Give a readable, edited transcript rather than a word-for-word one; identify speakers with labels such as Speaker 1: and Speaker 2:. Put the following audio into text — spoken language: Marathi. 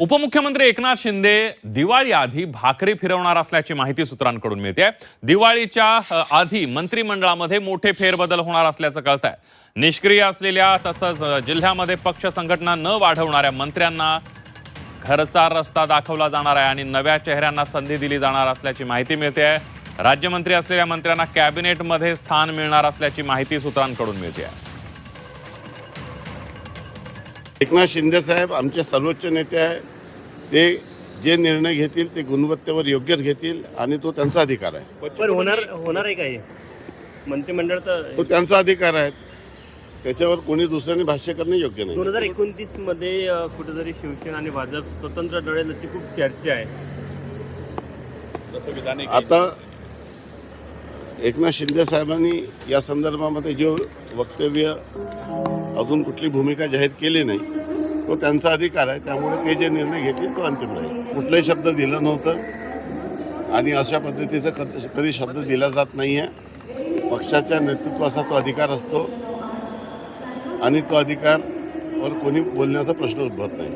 Speaker 1: उपमुख्यमंत्री एकनाथ शिंदे दिवाळी आधी भाकरी फिरवणार असल्याची माहिती सूत्रांकडून मिळते। दिवाळीच्या आधी मंत्रिमंडळामध्ये मोठे फेरबदल होणार असल्याचं कळतंय। निष्क्रिय असलेल्या तसंच जिल्ह्यामध्ये पक्ष संघटना न वाढवणाऱ्या मंत्र्यांना घरचा रस्ता दाखवला जाणार आहे आणि नव्या चेहऱ्यांना संधी दिली जाणार असल्याची माहिती मिळते। राज्यमंत्री असलेल्या मंत्र्यांना कॅबिनेटमध्ये स्थान मिळणार असल्याची माहिती सूत्रांकडून मिळते।
Speaker 2: एकनाथ शिंदे साहेब आमचे सर्वोच्च नेते आहे। ते जे निर्णय घेतील ते गुणवत्तेवर योग्यच घेतील आणि तो त्यांचा अधिकार आहे।
Speaker 3: पण होणार आहे काय मंत्रिमंडळ
Speaker 2: तो त्यांचा अधिकार आहे, त्याच्यावर कोणी दुसऱ्याने भाष्य करणे योग्य नाही।
Speaker 3: 2029 मध्ये कुठेतरी शिवसेना आणि भाजप स्वतंत्र लढण्याची खूप चर्चा आहे।
Speaker 2: आता एकनाथ शिंदे साहेबांनी या संदर्भामध्ये जे वक्तव्य अजून कुठली भूमिका जाहीर केली नाही, तो त्यांचा अधिकार आहे। त्यामुळे ते जे निर्णय घेतील तो अंतिम राहील। कुठलाही शब्द दिला नव्हतं आणि अशा पद्धतीचा कधी शब्द दिला जात नाही आहे। पक्षाच्या नेतृत्वाचा तो अधिकार असतो आणि तो अधिकारवर कोणी बोलण्याचा प्रश्न उद्भवत नाही।